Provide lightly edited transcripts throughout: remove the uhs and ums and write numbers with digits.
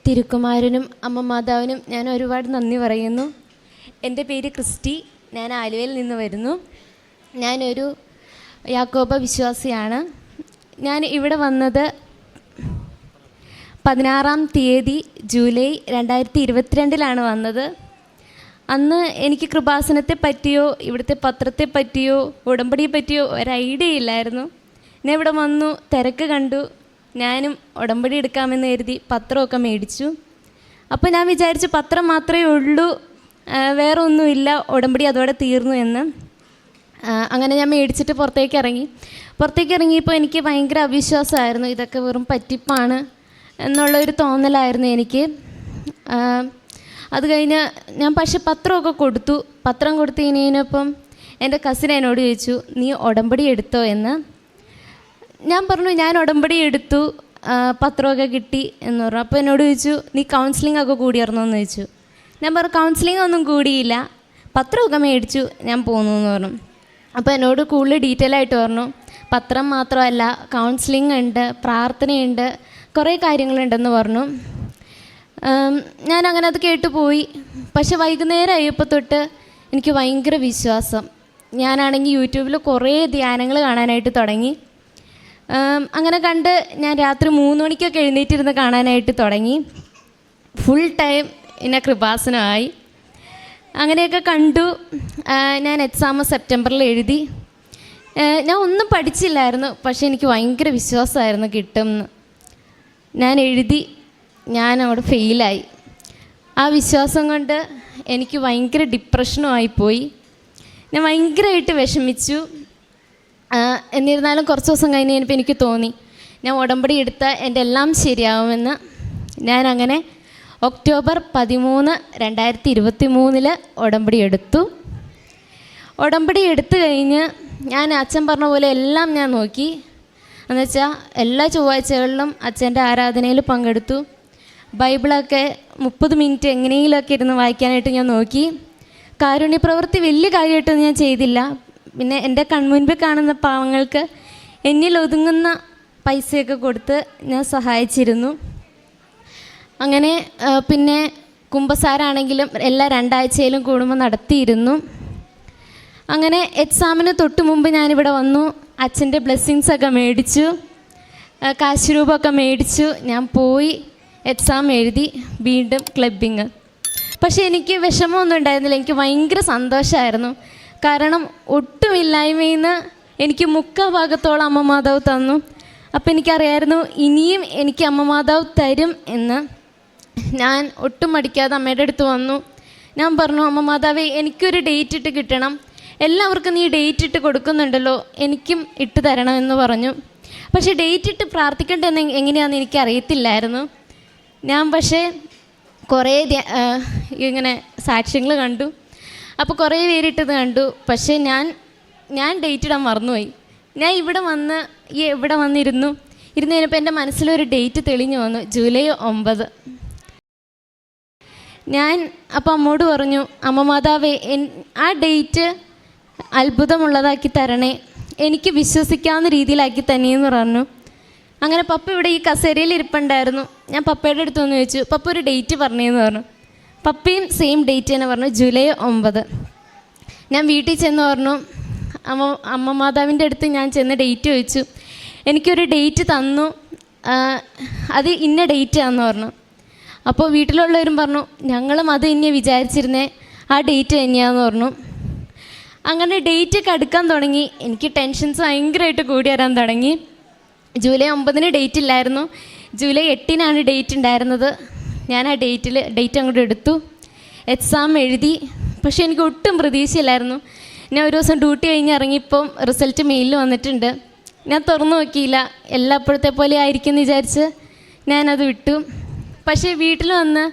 തിരുക്കുമാരനും അമ്മ മാതാവിനും ഞാൻ ഒരുപാട് നന്ദി പറയുന്നു. എൻ്റെ പേര് ക്രിസ്റ്റി. ഞാൻ ആലുവയിൽ നിന്ന് വരുന്നു. ഞാനൊരു യാക്കോബ വിശ്വാസിയാണ്. ഞാൻ ഇവിടെ വന്നത് 16-ാം തീയതി ജൂലൈ 2022 വന്നത്. അന്ന് എനിക്ക് കൃപാസനത്തെ പറ്റിയോ ഇവിടുത്തെ പത്രത്തെ പറ്റിയോ ഉടമ്പടിയെ പറ്റിയോ ഒരു ഐഡിയ ഇല്ലായിരുന്നു. ഞാൻ ഇവിടെ വന്നു, തിരക്ക് കണ്ടു, ഞാനും ഉടമ്പടി എടുക്കാമെന്ന് കരുതി പത്രമൊക്കെ മേടിച്ചു. അപ്പോൾ ഞാൻ വിചാരിച്ചു പത്രം മാത്രമേ ഉള്ളൂ, വേറെ ഒന്നുമില്ല, ഉടമ്പടി അതോടെ തീർന്നു എന്ന്. അങ്ങനെ ഞാൻ മേടിച്ചിട്ട് പുറത്തേക്ക് ഇറങ്ങിയപ്പോൾ എനിക്ക് ഭയങ്കര അവിശ്വാസമായിരുന്നു. ഇതൊക്കെ വെറും പറ്റിപ്പാണ് എന്നുള്ളൊരു തോന്നലായിരുന്നു എനിക്ക്. അത് കഴിഞ്ഞ് ഞാൻ പക്ഷേ പത്രമൊക്കെ കൊടുത്തു. പത്രം കൊടുത്തു കഴിഞ്ഞപ്പം എൻ്റെ കസിൻ എന്നോട് ചോദിച്ചു, നീ ഉടമ്പടി എടുത്തോ എന്ന്. ഞാൻ പറഞ്ഞു, ഞാൻ ഉടമ്പടി എടുത്തു, പത്രമൊക്കെ കിട്ടി എന്ന് പറഞ്ഞു. അപ്പോൾ എന്നോട് ചോദിച്ചു, നീ കൗൺസിലിംഗ് ഒക്കെ കൂടിയായിരുന്നോ എന്ന് ചോദിച്ചു. ഞാൻ പറഞ്ഞു, കൗൺസിലിംഗ് ഒന്നും കൂടിയില്ല, പത്രമൊക്കെ മേടിച്ചു, ഞാൻ പോന്നു എന്ന് പറഞ്ഞു. അപ്പോൾ എന്നോട് കൂടുതൽ ഡീറ്റെയിൽ ആയിട്ട് പറഞ്ഞു, പത്രം മാത്രമല്ല, കൗൺസിലിംഗ് ഉണ്ട്, പ്രാർത്ഥനയുണ്ട്, കുറേ കാര്യങ്ങളുണ്ടെന്ന് പറഞ്ഞു. ഞാൻ അങ്ങനെ അത് കേട്ടുപോയി. പക്ഷെ വൈകുന്നേരം ആയപ്പോൾ തൊട്ട് എനിക്ക് ഭയങ്കര വിശ്വാസം. ഞാനാണെങ്കിൽ യൂട്യൂബിൽ കുറേ ധ്യാനങ്ങൾ കാണാനായിട്ട് തുടങ്ങി. അങ്ങനെ കണ്ട് ഞാൻ രാത്രി 3 മണിക്കൊക്കെ എഴുന്നേറ്റിരുന്ന് കാണാനായിട്ട് തുടങ്ങി. ഫുൾ ടൈം എന്നെ കൃപാസനമായി. അങ്ങനെയൊക്കെ കണ്ടു. ഞാൻ എക്സാം സെപ്റ്റംബറിൽ എഴുതി. ഞാൻ ഒന്നും പഠിച്ചില്ലായിരുന്നു, പക്ഷേ എനിക്ക് ഭയങ്കര വിശ്വാസമായിരുന്നു കിട്ടുമെന്ന്. ഞാൻ എഴുതി, ഞാൻ അവിടെ ഫെയിലായി. ആ വിശ്വാസം കൊണ്ട് എനിക്ക് ഭയങ്കര ഡിപ്രഷനും ആയിപ്പോയി. ഞാൻ ഭയങ്കരമായിട്ട് വിഷമിച്ചു. എന്നിരുന്നാലും കുറച്ച് ദിവസം കഴിഞ്ഞപ്പോൾ എനിക്ക് തോന്നി, ഞാൻ ഉടമ്പടി എടുത്താൽ എൻ്റെ എല്ലാം ശരിയാവുമെന്ന്. ഞാൻ അങ്ങനെ ഒക്ടോബർ 13, 2023 ഉടമ്പടി എടുത്തു. ഉടമ്പടി എടുത്തു കഴിഞ്ഞ് ഞാൻ അച്ഛൻ പറഞ്ഞ പോലെ എല്ലാം ഞാൻ നോക്കി. എന്നുവെച്ചാൽ എല്ലാ ചൊവ്വാഴ്ചകളിലും അച്ഛൻ്റെ ആരാധനയിൽ പങ്കെടുത്തു. ബൈബിളൊക്കെ 30 മിനിറ്റ് എങ്ങനെയെങ്കിലുമൊക്കെ ഇരുന്ന് വായിക്കാനായിട്ട് ഞാൻ നോക്കി. കാരുണ്യപ്രവൃത്തി വലിയ കാര്യമായിട്ടൊന്നും ഞാൻ ചെയ്തില്ല. പിന്നെ എൻ്റെ കൺമുൻപിൽ കാണുന്ന പാവങ്ങൾക്ക് എന്നിൽ ഒതുങ്ങുന്ന പൈസയൊക്കെ കൊടുത്ത് ഞാൻ സഹായിച്ചിരുന്നു. അങ്ങനെ പിന്നെ കുമ്പസാരാണെങ്കിലും എല്ലാ 2 ആഴ്ചയിലും കൂടുമ്പോൾ നടത്തിയിരുന്നു. അങ്ങനെ എക്സാമിന് തൊട്ട് മുമ്പ് ഞാനിവിടെ വന്നു. അച്ഛൻ്റെ ബ്ലെസ്സിങ്സൊക്കെ മേടിച്ചു, കാശ് രൂപമൊക്കെ മേടിച്ചു. ഞാൻ പോയി എക്സാം എഴുതി, വീണ്ടും ക്ലബിങ്. പക്ഷേ എനിക്ക് വിഷമമൊന്നും ഉണ്ടായിരുന്നില്ല, എനിക്ക് ഭയങ്കര സന്തോഷമായിരുന്നു. കാരണം ഒട്ടുമില്ലായ്മയിൽ നിന്ന് എനിക്ക് 3/4 ഭാഗത്തോളം അമ്മ മാതാവ് തന്നു. അപ്പോൾ എനിക്കറിയായിരുന്നു ഇനിയും എനിക്ക് അമ്മ മാതാവ് തരും എന്ന്. ഞാൻ ഒട്ടും മടിക്കാതെ അമ്മയുടെ അടുത്ത് വന്നു. ഞാൻ പറഞ്ഞു, അമ്മ മാതാവേ, എനിക്കൊരു ഡേറ്റ് ഇട്ട് കിട്ടണം, എല്ലാവർക്കും നീ ഡേറ്റ് ഇട്ട് കൊടുക്കുന്നുണ്ടല്ലോ, എനിക്കും ഇട്ട് തരണമെന്ന് പറഞ്ഞു. പക്ഷേ ഡേറ്റ് ഇട്ട് പ്രാർത്ഥിക്കേണ്ടതെന്ന് എങ്ങനെയാണെന്ന് എനിക്കറിയത്തില്ലായിരുന്നു. ഞാൻ പക്ഷേ കുറേ ഇങ്ങനെ സാക്ഷ്യങ്ങൾ കണ്ടു. അപ്പോൾ കുറേ പേരിട്ടത് കണ്ടു. പക്ഷേ ഞാൻ ഡേറ്റ് ഇടാൻ മറന്നുപോയി. ഞാൻ ഇവിടെ വന്നിരുന്നു. കഴിഞ്ഞപ്പോൾ എൻ്റെ മനസ്സിലൊരു ഡേറ്റ് തെളിഞ്ഞു വന്നു, ജൂലൈ 9. ഞാൻ അപ്പോൾ അമ്മോട് പറഞ്ഞു, അമ്മ മാതാവേ, ആ ഡേറ്റ് അത്ഭുതമുള്ളതാക്കി തരണേ, എനിക്ക് വിശ്വസിക്കാവുന്ന രീതിയിലാക്കി തന്നെയെന്ന് പറഞ്ഞു. അങ്ങനെ പപ്പ ഇവിടെ ഈ കസേരയിൽ ഇരിപ്പുണ്ടായിരുന്നു. ഞാൻ പപ്പയുടെ അടുത്ത് വന്ന് ചോദിച്ചു, പപ്പ ഒരു ഡേറ്റ് പറഞ്ഞതെന്ന് പറഞ്ഞു. പപ്പയും സെയിം ഡേറ്റ് തന്നെ പറഞ്ഞു, ജൂലൈ 9. ഞാൻ വീട്ടിൽ ചെന്ന് പറഞ്ഞു, അമ്മ മാതാവിൻ്റെ അടുത്ത് ഞാൻ ചെന്ന് ഡേറ്റ് ചോദിച്ചു. എനിക്കൊരു ഡേറ്റ് തന്നു, അത് ഇന്ന ഡേറ്റാന്ന് പറഞ്ഞു. അപ്പോൾ വീട്ടിലുള്ളവരും പറഞ്ഞു, ഞങ്ങളും അത് ഇന്നെ വിചാരിച്ചിരുന്നേ, ആ ഡേറ്റ് തന്നെയാന്ന് പറഞ്ഞു. അങ്ങനെ ഡേറ്റൊക്കെ അടുക്കാൻ തുടങ്ങി. എനിക്ക് ടെൻഷൻസ് ഭയങ്കരമായിട്ട് കൂടി വരാൻ തുടങ്ങി. ജൂലൈ 9 ഡേറ്റ് ഇല്ലായിരുന്നു, ജൂലൈ 8 ഡേറ്റ് ഉണ്ടായിരുന്നത്. ഞാൻ ആ ഡേറ്റ് അങ്ങോട്ട് എടുത്ു, എക്സാം എഴുതി. പക്ഷേ എനിക്ക് ഒട്ടും പ്രതീക്ഷയില്ലായിരുന്നു. ഞാൻ ഒരു ദിവസം ഡ്യൂട്ടി കഴിഞ്ഞ് ഇറങ്ങിയപ്പം റിസൾട്ട് മെയിലിൽ വന്നിട്ടുണ്ട്. ഞാൻ തുറന്നു നോക്കിയില്ല, എല്ലാപ്പോഴത്തെ പോലെ ആയിരിക്കും എന്ന് വിചാരിച്ച് ഞാനത് വിട്ടു. പക്ഷേ വീട്ടിൽ വന്ന്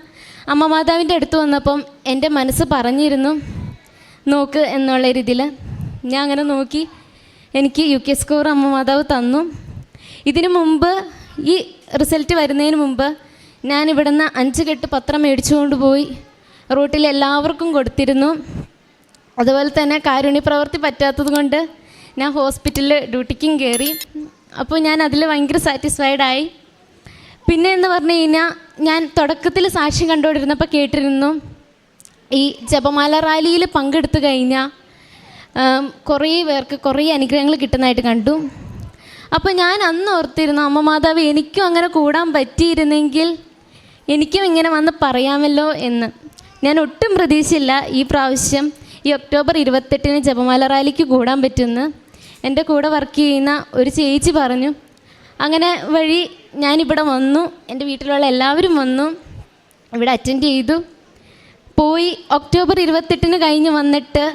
അമ്മ മാതാവിൻ്റെ അടുത്ത് വന്നപ്പം എൻ്റെ മനസ്സ് പറഞ്ഞിരുന്നു, നോക്ക് എന്നുള്ള രീതിയിൽ. ഞാൻ അങ്ങനെ നോക്കി. എനിക്ക് UK സ്കോർ അമ്മ മാതാവ് തന്നു. ഇതിനു മുമ്പ്, ഈ റിസൾട്ട് വരുന്നതിന് മുമ്പ്, ഞാൻ ഇവിടുന്ന് 5 കെട്ട് പത്രം മേടിച്ചുകൊണ്ട് പോയി റൂട്ടിൽ എല്ലാവർക്കും കൊടുത്തിരുന്നു. അതുപോലെ തന്നെ കാരുണ്യപ്രവൃത്തി പറ്റാത്തത് കൊണ്ട് ഞാൻ ഹോസ്പിറ്റലിൽ ഡ്യൂട്ടിക്കും കയറി. അപ്പോൾ ഞാൻ അതിൽ ഭയങ്കര സാറ്റിസ്ഫൈഡായി. പിന്നെ എന്ന് പറഞ്ഞു കഴിഞ്ഞാൽ ഞാൻ തുടക്കത്തിൽ സാക്ഷ്യം കണ്ടുകൊണ്ടിരുന്നപ്പോൾ കേട്ടിരുന്നു ഈ ജപമാല റാലിയിൽ പങ്കെടുത്തു കഴിഞ്ഞാൽ കുറേ പേർക്ക് കുറേ അനുഗ്രഹങ്ങൾ കിട്ടുന്നതായിട്ട് കണ്ടു. അപ്പോൾ ഞാൻ അന്ന് ഓർത്തിരുന്നു, അമ്മ മാതാവ് എനിക്കും അങ്ങനെ കൂടാൻ പറ്റിയിരുന്നെങ്കിൽ എനിക്കും ഇങ്ങനെ വന്ന് പറയാമല്ലോ എന്ന്. ഞാൻ ഒട്ടും പ്രതീക്ഷയില്ല ഈ പ്രാവശ്യം ഈ ഒക്ടോബർ 28 ജപമാല റാലിക്ക് കൂടാൻ പറ്റുമെന്ന്. എൻ്റെ കൂടെ വർക്ക് ചെയ്യുന്ന ഒരു ചേച്ചി പറഞ്ഞു. അങ്ങനെ വഴി ഞാനിവിടെ വന്നു, എൻ്റെ വീട്ടിലുള്ള എല്ലാവരും വന്നു, ഇവിടെ അറ്റൻഡ് ചെയ്തു പോയി. ഒക്ടോബർ 28 കഴിഞ്ഞ് വന്നിട്ട്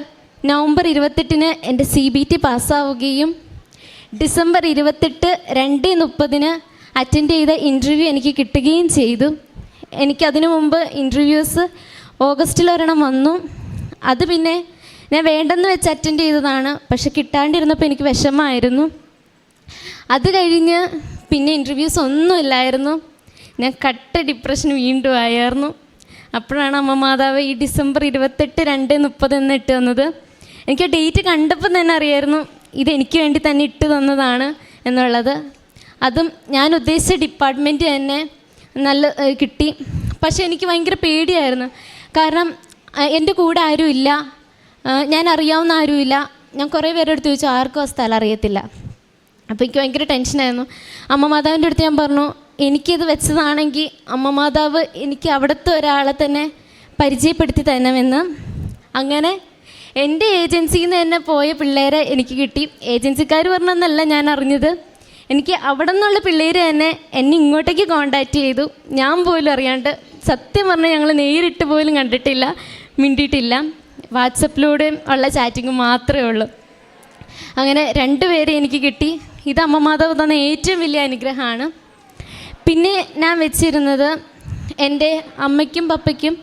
നവംബർ 28 എൻ്റെ CBT പാസ്സാവുകയും ഡിസംബർ 28 2:30 അറ്റൻഡ് ചെയ്ത ഇൻ്റർവ്യൂ എനിക്ക് കിട്ടുകയും ചെയ്തു. എനിക്കതിനു മുമ്പ് ഇൻ്റർവ്യൂസ് ഓഗസ്റ്റിൽ ഒരെണ്ണം വന്നു. അത് പിന്നെ ഞാൻ വേണ്ടെന്ന് വെച്ച് അറ്റൻഡ് ചെയ്തതാണ്. പക്ഷെ കിട്ടാണ്ടിരുന്നപ്പോൾ എനിക്ക് വിഷമമായിരുന്നു. അത് കഴിഞ്ഞ് പിന്നെ ഇൻ്റർവ്യൂസ് ഒന്നുമില്ലായിരുന്നു. ഞാൻ കട്ട ഡിപ്രഷൻ വീണ്ടും ആയിരുന്നു. അപ്പോഴാണ് അമ്മ മാതാവ് ഈ ഡിസംബർ 28 2:30 എന്ന് ഇട്ട് തന്നത്. എനിക്ക് ആ ഡേറ്റ് കണ്ടപ്പോൾ തന്നെ അറിയായിരുന്നു ഇതെനിക്ക് വേണ്ടി തന്നെ ഇട്ട് തന്നതാണ് എന്നുള്ളത്. അതും ഞാൻ ഉദ്ദേശിച്ച ഡിപ്പാർട്ട്മെൻറ്റ് തന്നെ നല്ല കിട്ടി. പക്ഷേ എനിക്ക് ഭയങ്കര പേടിയായിരുന്നു. കാരണം എൻ്റെ കൂടെ ആരുമില്ല, ഞാൻ അറിയാവുന്ന ആരുമില്ല. ഞാൻ കുറേ പേരുടെ അടുത്ത് ചോദിച്ചു, ആർക്കും ആ സ്ഥലം അറിയത്തില്ല. അപ്പോൾ എനിക്ക് ഭയങ്കര ടെൻഷനായിരുന്നു. അമ്മ മാതാവിൻ്റെ അടുത്ത് ഞാൻ പറഞ്ഞു, എനിക്കിത് വെച്ചതാണെങ്കിൽ അമ്മ മാതാവ് എനിക്ക് അവിടുത്തെ ഒരാളെ തന്നെ പരിചയപ്പെടുത്തി തരണമെന്ന്. അങ്ങനെ എൻ്റെ ഏജൻസിയിൽ നിന്ന് തന്നെ പോയ പിള്ളേരെ എനിക്ക് കിട്ടി. ഏജൻസിക്കാർ പറഞ്ഞെന്നല്ല ഞാൻ അറിഞ്ഞത്, എനിക്ക് അവിടെ നിന്നുള്ള പിള്ളേർ തന്നെ എന്നെ ഇങ്ങോട്ടേക്ക് കോണ്ടാക്റ്റ് ചെയ്തു. ഞാൻ പോലും അറിയാണ്ട്, സത്യം പറഞ്ഞാൽ ഞങ്ങൾ നേരിട്ട് പോലും കണ്ടിട്ടില്ല, മിണ്ടിയിട്ടില്ല. വാട്സപ്പിലൂടെ ഉള്ള ചാറ്റിങ് മാത്രമേ ഉള്ളൂ. അങ്ങനെ 2 പേരെ എനിക്ക് കിട്ടി. ഇത് അമ്മ മാതാവ് തന്ന ഏറ്റവും വലിയ അനുഗ്രഹമാണ്. പിന്നെ ഞാൻ വെച്ചിരുന്നത് എൻ്റെ അമ്മയ്ക്കും പപ്പയ്ക്കും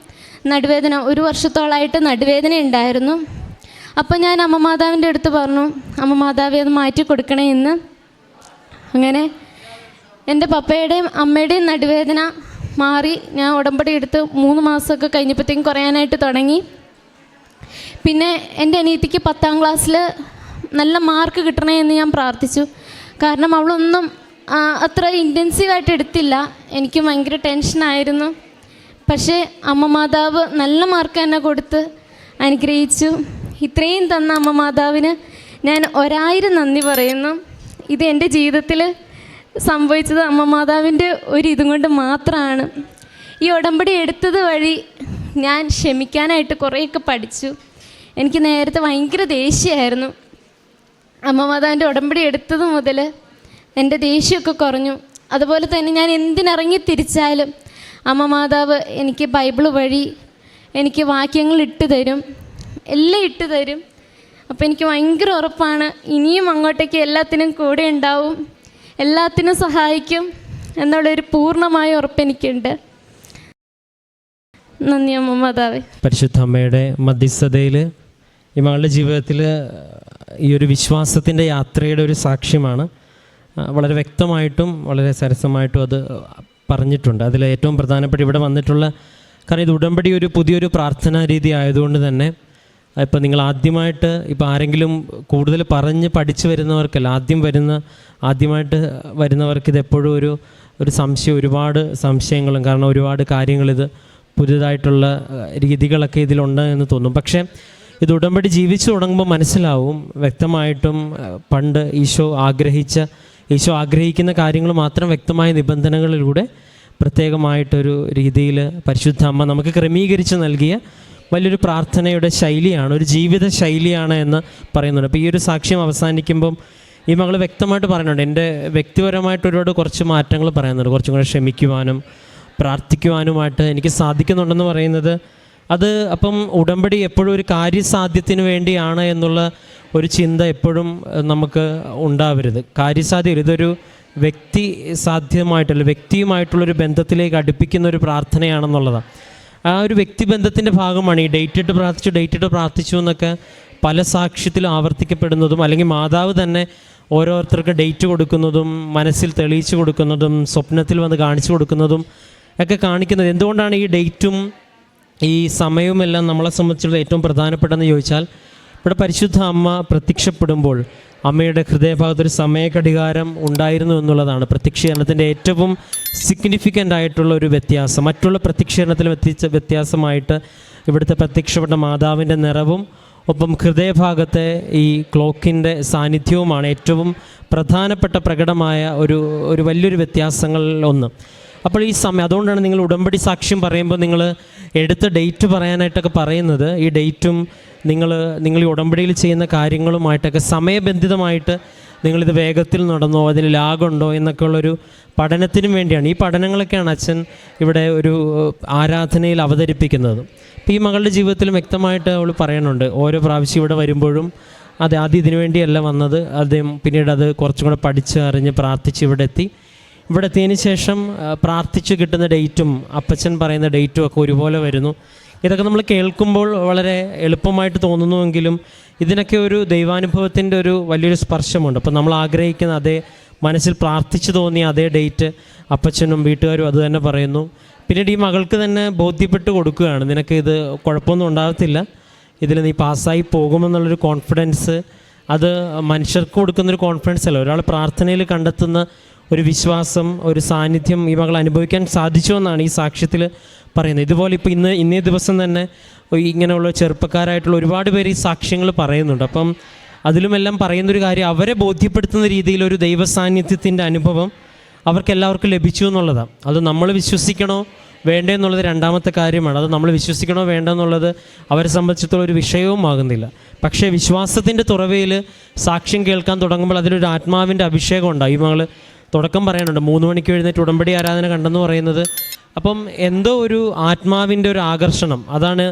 നടുവേദന, 1 വർഷത്തോളമായിട്ട് നടുവേദന ഉണ്ടായിരുന്നു. അപ്പോൾ ഞാൻ അമ്മ മാതാവിൻ്റെ അടുത്ത് പറഞ്ഞു, അമ്മ മാതാവെ അത് മാറ്റി കൊടുക്കണേ എന്ന്. അങ്ങനെ എൻ്റെ പപ്പയുടെയും അമ്മയുടെയും നടുവേദന മാറി. ഞാൻ ഉടമ്പടി എടുത്ത് 3 മാസമൊക്കെ കഴിഞ്ഞപ്പോഴത്തേക്കും കുറയാനായിട്ട് തുടങ്ങി. പിന്നെ എൻ്റെ അനിയത്തിക്ക് 10ാം ക്ലാസ്സിൽ നല്ല മാർക്ക് കിട്ടണേ എന്ന് ഞാൻ പ്രാർത്ഥിച്ചു. കാരണം അവളൊന്നും അത്ര ഇൻറ്റൻസീവായിട്ട് എടുത്തില്ല. എനിക്ക് ഭയങ്കര ടെൻഷനായിരുന്നു. പക്ഷേ അമ്മ മാതാവ് നല്ല മാർക്ക് തന്നെ കൊടുത്ത് അനുഗ്രഹിച്ചു. ഇത്രയും തന്ന അമ്മ മാതാവിന് ഞാൻ 1000 നന്ദി പറയുന്നു. ഇത് എൻ്റെ ജീവിതത്തിൽ സംഭവിച്ചത് അമ്മ മാതാവിൻ്റെ ഒരു ഇതും കൊണ്ട് മാത്രമാണ്. ഈ ഉടമ്പടി എടുത്തത് വഴി ഞാൻ ക്ഷമിക്കാനായിട്ട് കുറേയൊക്കെ പഠിച്ചു. എനിക്ക് നേരത്തെ ഭയങ്കര ദേഷ്യമായിരുന്നു. അമ്മ മാതാവിൻ്റെ ഉടമ്പടി എടുത്തത് മുതൽ എൻ്റെ ദേഷ്യമൊക്കെ കുറഞ്ഞു. അതുപോലെ തന്നെ ഞാൻ എന്തിനിറങ്ങി തിരിച്ചാലും അമ്മ മാതാവ് എനിക്ക് ബൈബിൾ വഴി എനിക്ക് വാക്യങ്ങൾ ഇട്ട് തരും, എല്ലാം ഇട്ട് തരും. അപ്പോൾ എനിക്ക് ഭയങ്കര ഉറപ്പാണ് ഇനിയും അങ്ങോട്ടേക്ക് എല്ലാത്തിനും കൂടെ ഉണ്ടാവും, എല്ലാത്തിനും സഹായിക്കും എന്നുള്ളൊരു പൂർണ്ണമായ ഉറപ്പ് എനിക്കുണ്ട്. നന്ദി അമ്മ മാതാവേ. പരിശുദ്ധ അമ്മയുടെ മധ്യസ്ഥതയിൽ ഈ മകളുടെ ജീവിതത്തിൽ ഈ ഒരു വിശ്വാസത്തിൻ്റെ യാത്രയുടെ ഒരു സാക്ഷ്യമാണ്. വളരെ വ്യക്തമായിട്ടും വളരെ സരസമായിട്ടും അത് പറഞ്ഞിട്ടുണ്ട്. അതിൽ ഏറ്റവും പ്രധാനപ്പെട്ട ഇവിടെ വന്നിട്ടുള്ള, കാരണം ഇത് ഉടമ്പടി ഒരു പുതിയൊരു പ്രാർത്ഥനാ രീതി ആയതുകൊണ്ട് തന്നെ ഇപ്പോൾ നിങ്ങൾ ആദ്യമായിട്ട്, ഇപ്പോൾ ആരെങ്കിലും കൂടുതൽ പറഞ്ഞ് പഠിച്ചു വരുന്നവർക്കല്ല, ആദ്യമായിട്ട് വരുന്നവർക്ക് ഇതെപ്പോഴും ഒരു സംശയം, ഒരുപാട് സംശയങ്ങളും, കാരണം ഒരുപാട് കാര്യങ്ങളിത് പുതിയതായിട്ടുള്ള രീതികളൊക്കെ ഇതിലുണ്ട് എന്ന് തോന്നും. പക്ഷേ ഇത് ഉടമ്പടി ജീവിച്ചു തുടങ്ങുമ്പോൾ മനസ്സിലാവും വ്യക്തമായിട്ടും പണ്ട് ഈശോ ആഗ്രഹിക്കുന്ന കാര്യങ്ങൾ മാത്രം വ്യക്തമായ നിബന്ധനകളിലൂടെ പ്രത്യേകമായിട്ടൊരു രീതിയിൽ പരിശുദ്ധ അമ്മ നമുക്ക് ക്രമീകരിച്ച് നൽകിയ വലിയൊരു പ്രാർത്ഥനയുടെ ശൈലിയാണ്, ഒരു ജീവിത ശൈലിയാണ് എന്ന് പറയുന്നുണ്ട്. അപ്പോൾ ഈ ഒരു സാക്ഷ്യം അവസാനിക്കുമ്പം ഈ മകൾ വ്യക്തമായിട്ട് പറയുന്നുണ്ട്, എൻ്റെ വ്യക്തിപരമായിട്ട് ഒരുപാട് കുറച്ച് മാറ്റങ്ങൾ പറയുന്നുണ്ട്. കുറച്ചും കൂടെ ക്ഷമിക്കുവാനും പ്രാർത്ഥിക്കുവാനുമായിട്ട് എനിക്ക് സാധിക്കുന്നുണ്ടെന്ന് പറയുന്നത്. അത് അപ്പം ഉടമ്പടി എപ്പോഴും ഒരു കാര്യസാധ്യത്തിന് വേണ്ടിയാണ് എന്നുള്ള ഒരു ചിന്ത എപ്പോഴും നമുക്ക് ഉണ്ടാവരുത്. കാര്യസാധ്യം ഇതൊരു വ്യക്തിയുമായിട്ടുള്ളൊരു ബന്ധത്തിലേക്ക് അടുപ്പിക്കുന്ന ഒരു പ്രാർത്ഥനയാണെന്നുള്ളതാണ്. ആ ഒരു വ്യക്തിബന്ധത്തിൻ്റെ ഭാഗമാണ് ഈ ഡേറ്റ് ഇട്ട് പ്രാർത്ഥിച്ചു എന്നൊക്കെ പല സാക്ഷ്യത്തിലും ആവർത്തിക്കപ്പെടുന്നതും, അല്ലെങ്കിൽ മാതാവ് തന്നെ ഓരോരുത്തർക്ക് ഡേറ്റ് കൊടുക്കുന്നതും മനസ്സിൽ തെളിയിച്ചു കൊടുക്കുന്നതും സ്വപ്നത്തിൽ വന്ന് കാണിച്ചു കൊടുക്കുന്നതും ഒക്കെ കാണിക്കുന്നത്. എന്തുകൊണ്ടാണ് ഈ ഡേറ്റും ഈ സമയവുമെല്ലാം നമ്മളെ സംബന്ധിച്ചുള്ള ഏറ്റവും പ്രധാനപ്പെട്ടതെന്ന് ചോദിച്ചാൽ, ഇവിടെ പരിശുദ്ധ അമ്മ പ്രത്യക്ഷപ്പെടുമ്പോൾ അമ്മയുടെ ഹൃദയഭാഗത്തൊരു സമയഘടികാരം ഉണ്ടായിരുന്നു എന്നുള്ളതാണ് പ്രത്യക്ഷീകരണത്തിൻ്റെ ഏറ്റവും സിഗ്നിഫിക്കൻ്റ് ആയിട്ടുള്ള ഒരു വ്യത്യാസം. മറ്റുള്ള പ്രത്യക്ഷീകരണത്തിലും വ്യത്യാസമായിട്ട് ഇവിടുത്തെ പ്രത്യക്ഷപ്പെട്ട മാതാവിൻ്റെ നിറവും ഒപ്പം ഹൃദയഭാഗത്തെ ഈ ക്ലോക്കിൻ്റെ സാന്നിധ്യവുമാണ് ഏറ്റവും പ്രധാനപ്പെട്ട പ്രകടമായ ഒരു വലിയൊരു വ്യത്യാസങ്ങളിൽ ഒന്ന്. അപ്പോൾ ഈ സമയം അതുകൊണ്ടാണ് നിങ്ങൾ ഉടമ്പടി സാക്ഷ്യം പറയുമ്പോൾ നിങ്ങൾ എടുത്ത ഡേറ്റ് പറയാനായിട്ടൊക്കെ പറയുന്നത്. ഈ ഡേറ്റും നിങ്ങൾ ഈ ഉടമ്പടിയിൽ ചെയ്യുന്ന കാര്യങ്ങളുമായിട്ടൊക്കെ സമയബന്ധിതമായിട്ട് നിങ്ങളിത് വേഗത്തിൽ നടന്നോ അതിൽ ലാഗുണ്ടോ എന്നൊക്കെയുള്ളൊരു പഠനത്തിനും വേണ്ടിയാണ്. ഈ പഠനങ്ങളൊക്കെയാണ് അച്ഛൻ ഇവിടെ ഒരു ആരാധനയിൽ അവതരിപ്പിക്കുന്നത്. അപ്പോൾ ഈ മകളുടെ ജീവിതത്തിലും വ്യക്തമായിട്ട് അവൾ പറയുന്നുണ്ട്, ഓരോ പ്രാവശ്യം ഇവിടെ വരുമ്പോഴും അതെ ആദ്യം ഇതിനു വേണ്ടിയല്ല വന്നത്, അദ്ദേഹം പിന്നീട് അത് കുറച്ചും കൂടെ പഠിച്ച് അറിഞ്ഞ് പ്രാർത്ഥിച്ച് ഇവിടെ എത്തിയതിന് ശേഷം പ്രാർത്ഥിച്ച് കിട്ടുന്ന ഡേറ്റും അപ്പച്ചൻ പറയുന്ന ഡേറ്റും ഒക്കെ ഒരുപോലെ വരുന്നു. ഇതൊക്കെ നമ്മൾ കേൾക്കുമ്പോൾ വളരെ എളുപ്പമായിട്ട് തോന്നുന്നുവെങ്കിലും ഇതിനൊക്കെ ഒരു ദൈവാനുഭവത്തിൻ്റെ ഒരു വലിയൊരു സ്പർശമുണ്ട്. അപ്പോൾ നമ്മൾ ആഗ്രഹിക്കുന്ന അതേ മനസ്സിൽ പ്രാർത്ഥിച്ചു തോന്നിയ അതേ ഡേറ്റ് അപ്പച്ചനും വീട്ടുകാരും അത് തന്നെ പറയുന്നു. പിന്നീട് ഈ മകൾക്ക് തന്നെ ബോധ്യപ്പെട്ട് കൊടുക്കുകയാണ്, നിനക്ക് ഇത് കുഴപ്പമൊന്നും ഉണ്ടാകത്തില്ല, ഇതിൽ നീ പാസ്സായി പോകുമെന്നുള്ളൊരു കോൺഫിഡൻസ്. അത് മനുഷ്യർക്ക് കൊടുക്കുന്നൊരു കോൺഫിഡൻസ് അല്ല, ഒരാൾ പ്രാർത്ഥനയിൽ കണ്ടെത്തുന്ന ഒരു വിശ്വാസം, ഒരു സാന്നിധ്യം ഈ മകൾ അനുഭവിക്കാൻ സാധിച്ചു എന്നാണ് ഈ സാക്ഷ്യത്തിൽ പറയുന്നത്. ഇതുപോലെ ഇപ്പോൾ ഇന്നേ ദിവസം തന്നെ ഇങ്ങനെയുള്ള ചെറുപ്പക്കാരായിട്ടുള്ള ഒരുപാട് പേര് ഈ സാക്ഷ്യങ്ങൾ പറയുന്നുണ്ട്. അപ്പം അതിലുമെല്ലാം പറയുന്നൊരു കാര്യം, അവരെ ബോധ്യപ്പെടുത്തുന്ന രീതിയിൽ ഒരു ദൈവ സാന്നിധ്യത്തിൻ്റെ അനുഭവം അവർക്കെല്ലാവർക്കും ലഭിച്ചു എന്നുള്ളതാണ്. അത് നമ്മൾ വിശ്വസിക്കണോ വേണ്ടേ എന്നുള്ളത് രണ്ടാമത്തെ കാര്യമാണ്. അത് നമ്മൾ വിശ്വസിക്കണോ വേണ്ട എന്നുള്ളത് അവരെ സംബന്ധിച്ചിടത്തോളം ഒരു വിഷയവും ആകുന്നില്ല. പക്ഷേ വിശ്വാസത്തിൻ്റെ തുറവയിൽ സാക്ഷ്യം കേൾക്കാൻ തുടങ്ങുമ്പോൾ അതിലൊരു ആത്മാവിൻ്റെ അഭിഷേകം ഉണ്ടാകും. ഈ മകൾ തുടക്കം പറയാനുണ്ട്, 3 മണിക്ക് എഴുന്നേറ്റ് ഉടമ്പടി ആരാധന കണ്ടെന്ന് പറയുന്നത്. അപ്പം എന്തോ ഒരു ആത്മാവിൻ്റെ ഒരു ആകർഷണം, അതാണ്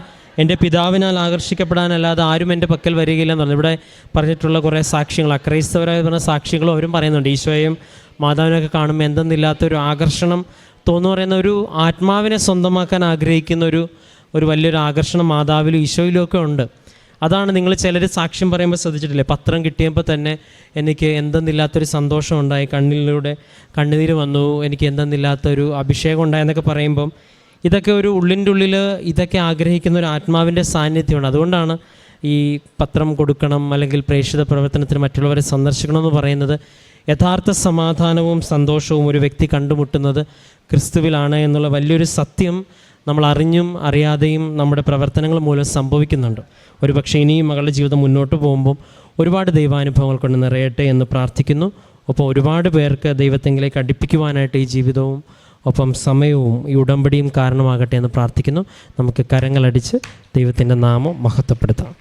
എൻ്റെ പിതാവിനാൽ ആകർഷിക്കപ്പെടാനല്ലാതെ ആരും എൻ്റെ പക്കൽ വരികയില്ലെന്ന് പറഞ്ഞു. ഇവിടെ പറഞ്ഞിട്ടുള്ള കുറേ സാക്ഷ്യങ്ങൾ, അക്രൈസ്തവരായ പറഞ്ഞ സാക്ഷ്യങ്ങളും അവരും പറയുന്നുണ്ട്. ഈശോയും മാതാവിനൊക്കെ കാണുമ്പോൾ എന്തെന്നില്ലാത്തൊരു ആകർഷണം തോന്നു പറയുന്ന ഒരു ആത്മാവിനെ സ്വന്തമാക്കാൻ ആഗ്രഹിക്കുന്ന ഒരു വലിയൊരു ആകർഷണം മാതാവിലും ഈശോയിലും ഒക്കെ ഉണ്ട്. അതാണ് നിങ്ങൾ ചിലർ സാക്ഷ്യം പറയുമ്പോൾ ശ്രദ്ധിച്ചിട്ടില്ലേ, പത്രം കിട്ടിയപ്പോൾ തന്നെ എനിക്ക് എന്തെന്നില്ലാത്തൊരു സന്തോഷം ഉണ്ടായി, കണ്ണിലൂടെ കണ്ണുനീര് വന്നു, എനിക്ക് എന്തെന്നില്ലാത്തൊരു അഭിഷേകം ഉണ്ടായെന്നൊക്കെ പറയുമ്പം ഇതൊക്കെ ഒരു ഉള്ളിൻ്റെ ഉള്ളിൽ ഇതൊക്കെ ആഗ്രഹിക്കുന്ന ഒരു ആത്മാവിൻ്റെ സാന്നിധ്യമാണ്. അതുകൊണ്ടാണ് ഈ പത്രം കൊടുക്കണം അല്ലെങ്കിൽ പ്രേക്ഷിത പ്രവർത്തനത്തിന് മറ്റുള്ളവരെ സന്ദർശിക്കണമെന്ന് പറയുന്നത്. യഥാർത്ഥ സമാധാനവും സന്തോഷവും ഒരു വ്യക്തി കണ്ടുമുട്ടുന്നത് ക്രിസ്തുവിലാണ് എന്നുള്ള വലിയൊരു സത്യം നമ്മൾ അറിഞ്ഞും അറിയാതെയും നമ്മുടെ പ്രവർത്തനങ്ങൾ മൂലം സംഭവിക്കുന്നുണ്ട്. ഒരുപക്ഷെ ഇനിയും മകളുടെ ജീവിതം മുന്നോട്ട് പോകുമ്പോൾ ഒരുപാട് ദൈവാനുഭവങ്ങൾ കൊണ്ട് നിറയട്ടെ എന്ന് പ്രാർത്ഥിക്കുന്നു. ഒപ്പം ഒരുപാട് പേർക്ക് ദൈവത്തെങ്കിലേക്ക് അടുപ്പിക്കുവാനായിട്ട് ഈ ജീവിതവും ഒപ്പം സമയവും ഈ ഉടമ്പടിയും കാരണമാകട്ടെ എന്ന് പ്രാർത്ഥിക്കുന്നു. നമുക്ക് കരങ്ങളടിച്ച് ദൈവത്തിൻ്റെ നാമം മഹത്വപ്പെടുത്താം.